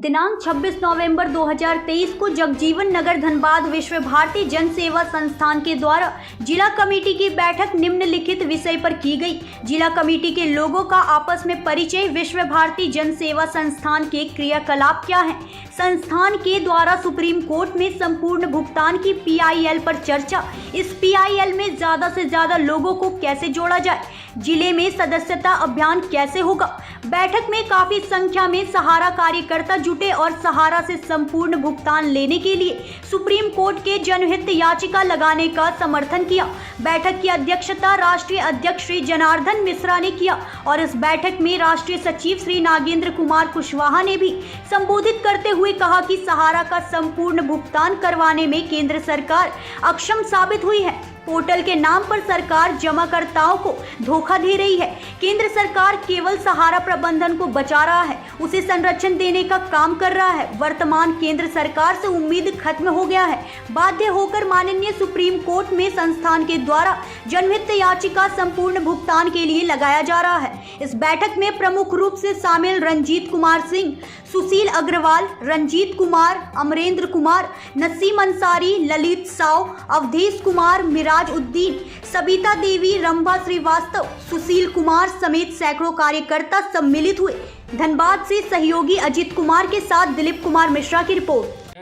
दिनांक 26 नवंबर 2023 को जगजीवन नगर धनबाद विश्व भारती जन सेवा संस्थान के द्वारा जिला कमेटी की बैठक निम्नलिखित विषय पर की गई। जिला कमेटी के लोगों का आपस में परिचय, विश्व भारती जन सेवा संस्थान के क्रियाकलाप क्या है, संस्थान के द्वारा सुप्रीम कोर्ट में संपूर्ण भुगतान की PIL पर चर्चा, इस PIL में ज्यादा से ज्यादा लोगों को कैसे जोड़ा जाए, जिले में सदस्यता अभियान कैसे होगा। बैठक में काफी संख्या में सहारा कार्यकर्ता जुटे और सहारा से संपूर्ण भुगतान लेने के लिए सुप्रीम कोर्ट के जनहित याचिका लगाने का समर्थन किया। बैठक की अध्यक्षता राष्ट्रीय अध्यक्ष श्री जनार्दन मिश्रा ने किया और इस बैठक में राष्ट्रीय सचिव श्री नागेंद्र कुमार कुशवाहा ने भी संबोधित करते हुए कहा कि सहारा का संपूर्ण भुगतान करवाने में केंद्र सरकार अक्षम साबित हुई है। पोर्टल के नाम पर सरकार जमाकर्ताओं को धोखा दे रही है। केंद्र सरकार केवल सहारा प्रबंधन को बचा रहा है, उसे संरक्षण देने का काम कर रहा है। वर्तमान केंद्र सरकार से उम्मीद खत्म हो गया है। बाध्य होकर माननीय सुप्रीम कोर्ट में संस्थान के द्वारा जनहित याचिका संपूर्ण भुगतान के लिए लगाया जा रहा है। इस बैठक में प्रमुख रूप से शामिल रंजीत कुमार सिंह, सुशील अग्रवाल, रंजीत कुमार, अमरेंद्र कुमार, नसीम अंसारी, ललित साव, अवधेश कुमार, मिराज उद्दीन, सबिता देवी, रंभा श्रीवास्तव, सुशील कुमार समेत सैकड़ों कार्यकर्ता सम्मिलित हुए। धनबाद से सहयोगी अजित कुमार के साथ दिलीप कुमार मिश्रा की रिपोर्ट।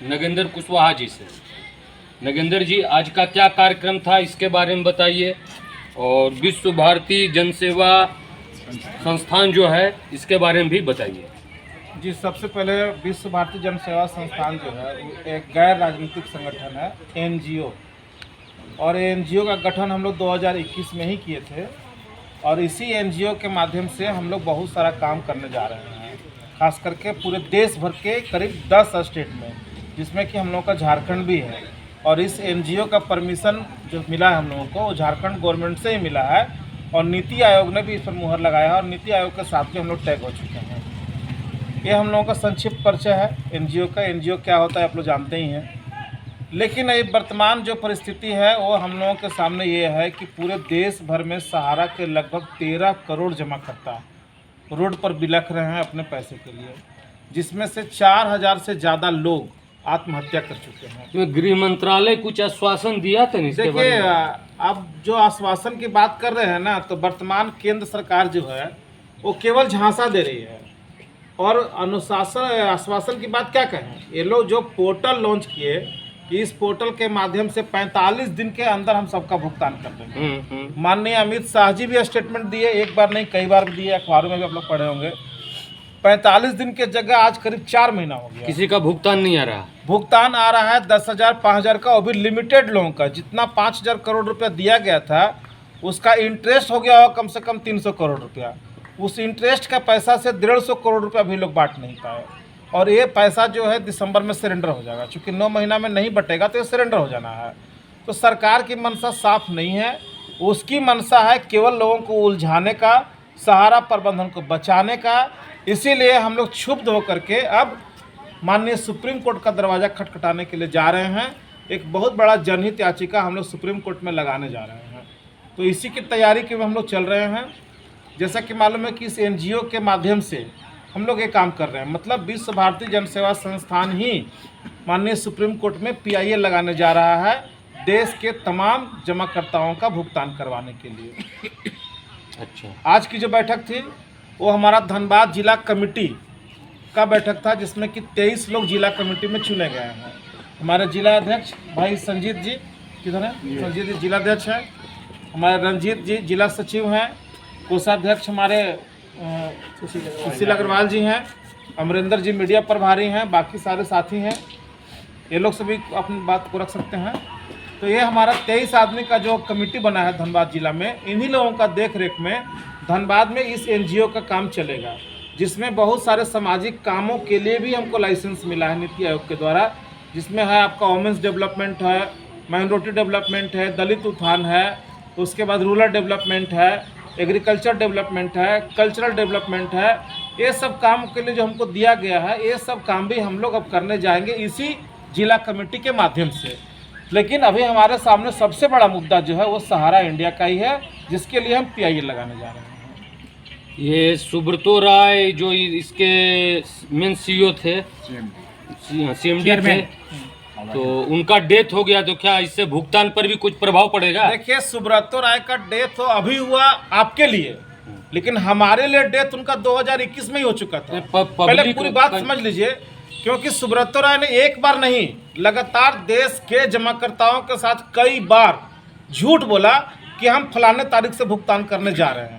नागेंद्र कुशवाहा जी से। नागेंद्र जी, आज का क्या कार्यक्रम था इसके बारे में बताइए, और विश्व भारती जन सेवा संस्थान जो है इसके बारे में भी बताइए। जी, सबसे पहले विश्व भारती जन सेवा संस्थान जो है वो एक गैर राजनीतिक संगठन है, NGO, और NGO का गठन हम लोग 2021 में ही किए थे और इसी NGO के माध्यम से हम लोग बहुत सारा काम करने जा रहे हैं, खास करके पूरे देश भर के करीब 10 स्टेट में, जिसमें कि हम लोग का झारखंड भी है। और इस NGO का परमिशन जो मिला है हम लोगों को वो झारखंड गवर्नमेंट से ही मिला है और नीति आयोग ने भी इस पर मुहर लगाया है और नीति आयोग के साथ भी हम लोग टैग हो चुके हैं। ये हम लोगों का संक्षिप्त परिचय है NGO का। NGO क्या होता है आप लोग जानते ही हैं, लेकिन ये वर्तमान जो परिस्थिति है वो हम लोगों के सामने ये है कि पूरे देश भर में सहारा के लगभग 13 करोड़ जमाकर्ता रोड पर बिलख रहे हैं अपने पैसे के लिए, जिसमें से 4000 से ज़्यादा लोग आत्महत्या कर चुके हैं। तो गृह मंत्रालय कुछ आश्वासन दिया था नहीं? देखिए, अब जो आश्वासन की बात कर रहे हैं ना, तो वर्तमान केंद्र सरकार जो है वो केवल झांसा दे रही है और अनुशासन आश्वासन की बात क्या कहें। ये लोग जो पोर्टल लॉन्च किए कि इस पोर्टल के माध्यम से 45 दिन के अंदर हम सबका भुगतान कर देंगे। माननीय अमित शाह जी भी स्टेटमेंट दिए, एक बार नहीं कई बार दिए, अखबारों में भी आप लोग पढ़े होंगे। 45 दिन के जगह आज करीब 4 महीना हो गया, किसी का भुगतान नहीं आ रहा। भुगतान आ रहा है 10,000 5,000 का, वो भी लिमिटेड लोगों का। जितना 5,000 करोड़ रुपया दिया गया था उसका इंटरेस्ट हो गया हो कम से कम 300 करोड़ रुपया। उस इंटरेस्ट का पैसा से 150 करोड़ रुपया भी लोग बांट नहीं पाए और ये पैसा जो है दिसंबर में सरेंडर हो जाएगा। चूँकि 9 महीना में नहीं बटेगा तो ये सरेंडर हो जाना है। तो सरकार की मंशा साफ नहीं है, उसकी मंशा है केवल लोगों को उलझाने का, सहारा प्रबंधन को बचाने का। इसीलिए हम लोग क्षुब्ध होकर के अब माननीय सुप्रीम कोर्ट का दरवाज़ा खटखटाने के लिए जा रहे हैं। एक बहुत बड़ा जनहित याचिका हम लोग सुप्रीम कोर्ट में लगाने जा रहे हैं, तो इसी की तैयारी के में हम लोग चल रहे हैं। जैसा कि मालूम है कि इस NGO के माध्यम से हम लोग ये काम कर रहे हैं, मतलब विश्व भारती जन सेवा संस्थान ही माननीय सुप्रीम कोर्ट में PIL लगाने जा रहा है देश के तमाम जमाकर्ताओं का भुगतान करवाने के लिए। अच्छा, आज की जो बैठक थी वो हमारा धनबाद जिला कमेटी का बैठक था, जिसमें कि 23 लोग जिला कमेटी में चुने गए हैं। हमारे जिला अध्यक्ष भाई संजीत जी किधर है? संजीत जी जिलाध्यक्ष हैं, हमारे रंजीत जी जिला सचिव हैं, कोषाध्यक्ष हमारे सुशील अग्रवाल जी हैं, अमरेंद्र जी मीडिया प्रभारी हैं, बाकी सारे साथी हैं। ये लोग सभी अपनी बात को रख सकते हैं। तो ये हमारा 23 आदमी का जो कमेटी बना है धनबाद जिला में, इन्हीं लोगों का देख रेख में धनबाद में इस NGO का काम चलेगा, जिसमें बहुत सारे सामाजिक कामों के लिए भी हमको लाइसेंस मिला है नीति आयोग के द्वारा, जिसमें है आपका वुमेन्स डेवलपमेंट है, माइनॉरिटी डेवलपमेंट है, दलित उत्थान है, उसके बाद रूरल डेवलपमेंट है, एग्रीकल्चर डेवलपमेंट है, कल्चरल डेवलपमेंट है। ये सब काम के लिए जो हमको दिया गया है, ये सब काम भी हम लोग अब करने जाएंगे इसी जिला कमेटी के माध्यम से। लेकिन अभी हमारे सामने सबसे बड़ा मुद्दा जो है वो सहारा इंडिया का ही है, जिसके लिए हम PIL लगाने जा रहे हैं। ये सुब्रतो राय जो इसके मेन सीईओ थे, सीएमडी थे, तो उनका डेथ हो गया, तो क्या इससे भुगतान पर भी कुछ प्रभाव पड़ेगा? देखिए, सुब्रतो राय का डेथ तो अभी हुआ आपके लिए, लेकिन हमारे लिए डेथ उनका 2021 में ही हो चुका था। पहले पूरी बात समझ लीजिए, क्योंकि सुब्रतो राय ने एक बार नहीं, लगातार देश के जमाकर्ताओं के साथ कई बार झूठ बोला कि हम फलाने तारीख से भुगतान करने जा रहे हैं,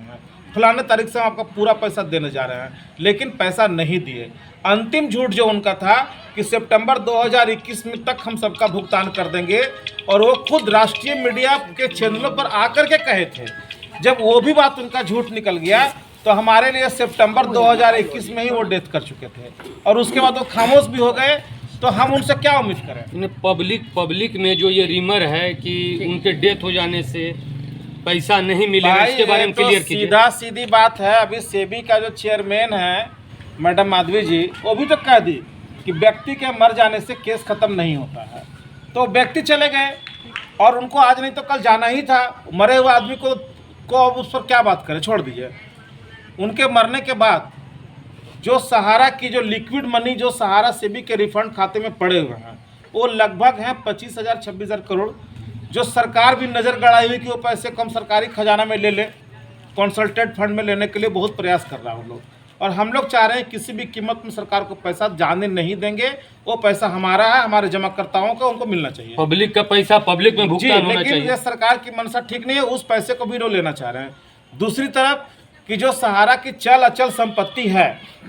फलाने तारीख से हम आपका पूरा पैसा देने जा रहे हैं, लेकिन पैसा नहीं दिए। अंतिम झूठ जो उनका था कि सितंबर 2021 में तक हम सबका भुगतान कर देंगे, और वो खुद राष्ट्रीय मीडिया के चैनलों पर आकर के कहे थे। जब वो भी बात उनका झूठ निकल गया, तो हमारे लिए सितंबर 2021 में ही वो डेथ कर चुके थे, और उसके बाद वो खामोश भी हो गए। तो हम उनसे क्या उम्मीद करें? पब्लिक में जो ये रिमर है कि उनके डेथ हो जाने से पैसा नहीं मिलेगा, इसके बारे में क्लियर कीजिए। सीधा सीधी बात है। अभी सेबी का जो चेयरमैन है मैडम माधवी जी, वो भी तो कह दी कि व्यक्ति के मर जाने से केस खत्म नहीं होता है। तो व्यक्ति चले गए, और उनको आज नहीं तो कल जाना ही था। मरे हुए आदमी को अब उस पर क्या बात करें, छोड़ दीजिए। उनके मरने के बाद जो सहारा की जो लिक्विड मनी जो सहारा सेबी के रिफंड खाते में पड़े हुए हैं, वो लगभग हैं 25,000 26,000 करोड़, जो सरकार भी नज़र गड़ाई हुई कि वो पैसे कम सरकारी खजाना में ले ले, कंसल्टेंट फंड में लेने के लिए बहुत प्रयास कर रहा है वो लोग। और हम लोग चाह रहे हैं किसी भी कीमत में सरकार को पैसा जाने नहीं देंगे। वो पैसा हमारा है, हमारे जमाकर्ताओं का, उनको मिलना चाहिए। पब्लिक का पैसा पब्लिक में भुगतान होना चाहिए। लेकिन ये सरकार की मंशा ठीक नहीं है, उस पैसे को भी वो लेना चाह रहे हैं। दूसरी तरफ कि जो सहारा की चल अचल संपत्ति है,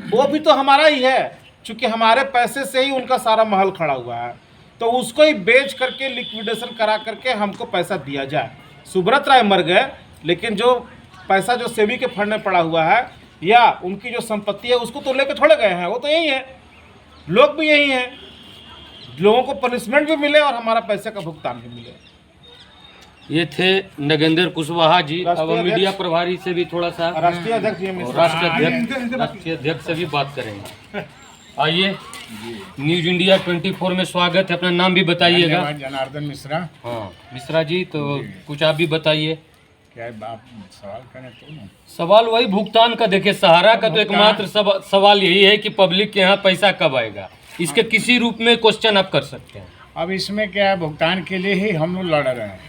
वो भी तो हमारा ही है, चूँकि हमारे पैसे से ही उनका सारा महल खड़ा हुआ है। तो उसको ही बेच करके लिक्विडेशन करा करके हमको पैसा दिया जाए। सुब्रत राय मर गए, लेकिन जो पैसा जो सेबी के फंड में पड़ा हुआ है या उनकी जो संपत्ति है, उसको तो लेके थोड़े गए हैं, वो तो यही है, लोग भी यही हैं। लोगों को पनिशमेंट भी मिले और हमारा पैसे का भुगतान भी मिले। ये थे नगेंद्र कुशवाहा जी। अब मीडिया प्रभारी से भी थोड़ा सा, राष्ट्रीय अध्यक्ष राष्ट्रीय अध्यक्ष से भी बात करेंगे। आइए, न्यूज इंडिया 24 में स्वागत है। अपना नाम भी बताइएगा। जनार्दन मिश्रा। हाँ मिश्रा जी, तो कुछ आप भी बताइए। क्या आप सवाल करें तो ना? सवाल वही भुगतान का। देखिए, सहारा का तो एकमात्र सवाल यही है कि पब्लिक के यहाँ पैसा कब आएगा। इसके किसी रूप में क्वेश्चन आप कर सकते हैं। अब इसमें क्या है, भुगतान के लिए ही हम लोग लड़ रहे हैं,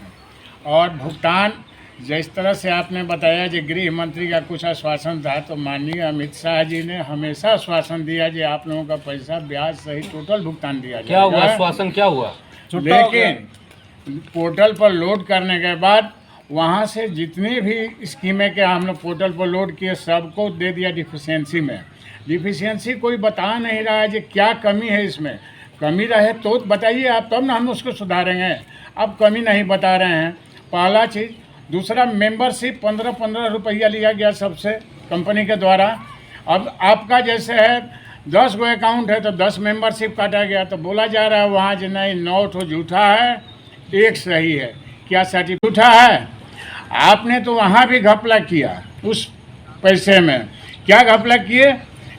और भुगतान जिस तरह से आपने बताया कि गृह मंत्री का कुछ आश्वासन था, तो माननीय अमित शाह जी ने हमेशा आश्वासन दिया कि आप लोगों का पैसा ब्याज सहित टोटल भुगतान दिया जाएगा। क्या हुआ आश्वासन, क्या हुआ? लेकिन पोर्टल पर लोड करने के बाद वहाँ से जितनी भी स्कीमें के हम लोग पोर्टल पर लोड किए, सबको दे दिया डिफिशियंसी में। डिफिशियंसी कोई बता नहीं रहा है कि क्या कमी है इसमें। कमी रहे तो बताइए आप, तब ना हम उसको सुधारेंगे। अब कमी नहीं बता रहे हैं, पहला चीज़। दूसरा, मेंबरशिप 15-15 रुपया लिया गया सबसे कंपनी के द्वारा। अब आपका जैसे है 10 गो अकाउंट है तो 10 मेंबरशिप काटा गया, तो बोला जा रहा है वहाँ जो नहीं 9 ठो झूठा है, 1 सही है। क्या सर्टिफिकेट झूठा है? आपने तो वहाँ भी घपला किया उस पैसे में। क्या घपला किए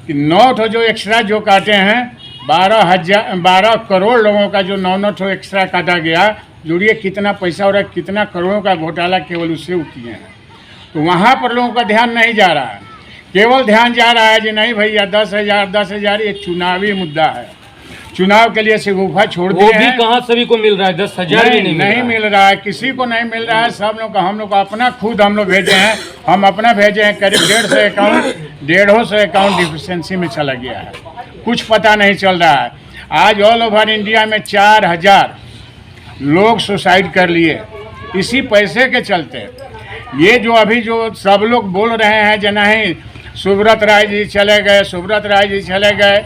कि 9 ठो जो एक्स्ट्रा जो काटे हैं, 12 करोड़ लोगों का जो 9 ठो एक्स्ट्रा काटा गया, जुड़िए कितना पैसा और कितना करोड़ों का घोटाला केवल उससे किए हैं। तो वहाँ पर लोगों का ध्यान नहीं जा रहा है, केवल ध्यान जा रहा है कि नहीं भैया 10,000 ये चुनावी मुद्दा है, चुनाव के लिए शगुफा छोड़ दिए हैं। वो भी कहाँ सभी को मिल रहा है? 10,000 भी नहीं मिल रहा है, किसी को नहीं मिल रहा है। सब लोग हम लोग अपना खुद हम लोग भेजे हैं, हम अपना भेजे हैं। करीब 150 अकाउंट डिफिशियंसी में चला गया है, कुछ पता नहीं चल रहा है। आज ऑल ओवर इंडिया में 4,000 लोग सुसाइड कर लिए इसी पैसे के चलते। ये जो अभी जो सब लोग बोल रहे हैं कि नहीं सुब्रत राय जी चले गए, सुब्रत राय जी चले गए,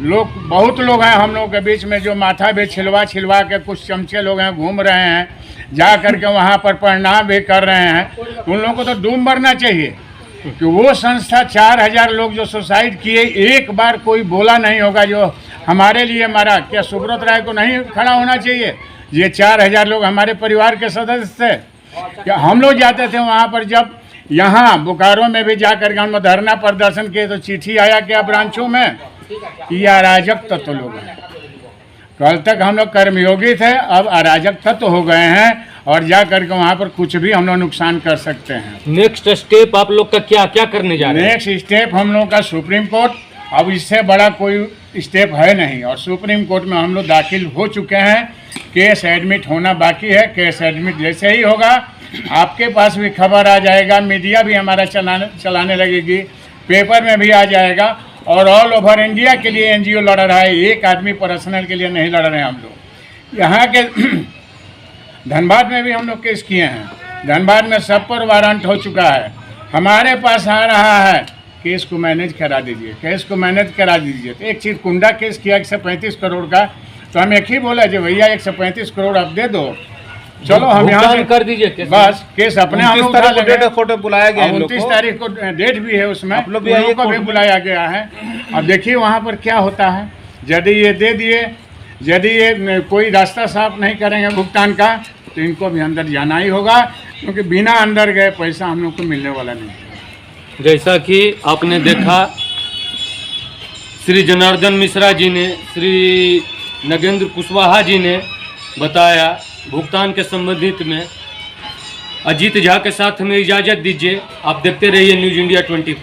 लोग बहुत लोग हैं हम लोगों के बीच में जो माथा भी छिलवा के कुछ चमचे लोग हैं, घूम रहे हैं, जा कर के वहाँ पर प्रणाम भी कर रहे हैं। उन लोगों को तो डूब मरना चाहिए कि वो संस्था 4,000 लोग जो सुसाइड किए, एक बार कोई बोला नहीं होगा जो हमारे लिए मरा। क्या सुब्रत राय को नहीं खड़ा होना चाहिए? ये 4,000 लोग हमारे परिवार के सदस्य थे। क्या हम लोग जाते थे वहाँ पर, जब यहाँ बोकारो में भी जाकर के हम धरना प्रदर्शन किए तो चिट्ठी आया क्या ब्रांचों में, ये अराजक तत्व लोग हैं। कल तक हम लोग कर्मयोगी थे, अब अराजक तत्व हो गए हैं और जा करके वहाँ पर कुछ भी हम लोग नुकसान कर सकते हैं। नेक्स्ट स्टेप आप लोग का क्या क्या करने जा रहे हैं? नेक्स्ट स्टेप हम लोग का सुप्रीम कोर्ट, अब इससे बड़ा कोई स्टेप है नहीं, और सुप्रीम कोर्ट में हम लोग दाखिल हो चुके हैं। केस एडमिट होना बाकी है। केस एडमिट जैसे ही होगा आपके पास भी खबर आ जाएगा, मीडिया भी हमारा चलाने लगेगी, पेपर में भी आ जाएगा, और ऑल ओवर इंडिया के लिए एनजीओ लड़ रहा है, एक आदमी पर्सनल के लिए नहीं लड़ रहे हैं हम लोग। यहाँ के धनबाद में भी हम लोग केस किए हैं, धनबाद में सब पर वारंट हो चुका है। हमारे पास आ रहा है केस को मैनेज करा दीजिए, केस को मैनेज करा दीजिए। तो एक चीज़ कुंडा केस किया 135 करोड़ का, तो हम एक ही बोला जो भैया 135 करोड़ आप दे दो, चलो हम यहाँ भुगतान से कर दीजिए केस। बस केस अपने हम 29 उठा तारीख को लेंगे। डेट फोटो बुलाया गया है इन लोग 29 को। तारीख को डेट भी है उसमें, आप लोग भी उन आइए लोगों को भी कोर्ट में। बुलाया गया है। अब देखिए वहाँ पर क्या होता है। यदि ये दे दिए, यदि ये कोई रास्ता साफ नहीं करेंगे भुगतान का, तो इनको भी अंदर जाना ही होगा, क्योंकि बिना अंदर गए पैसा हम लोग को मिलने वाला नहीं। जैसा कि आपने देखा, श्री जनार्दन मिश्रा जी ने, श्री नगेंद्र कुशवाहा जी ने बताया भुगतान के संबंधित में। अजीत झा के साथ हमें इजाज़त दीजिए। आप देखते रहिए न्यूज़ इंडिया 24।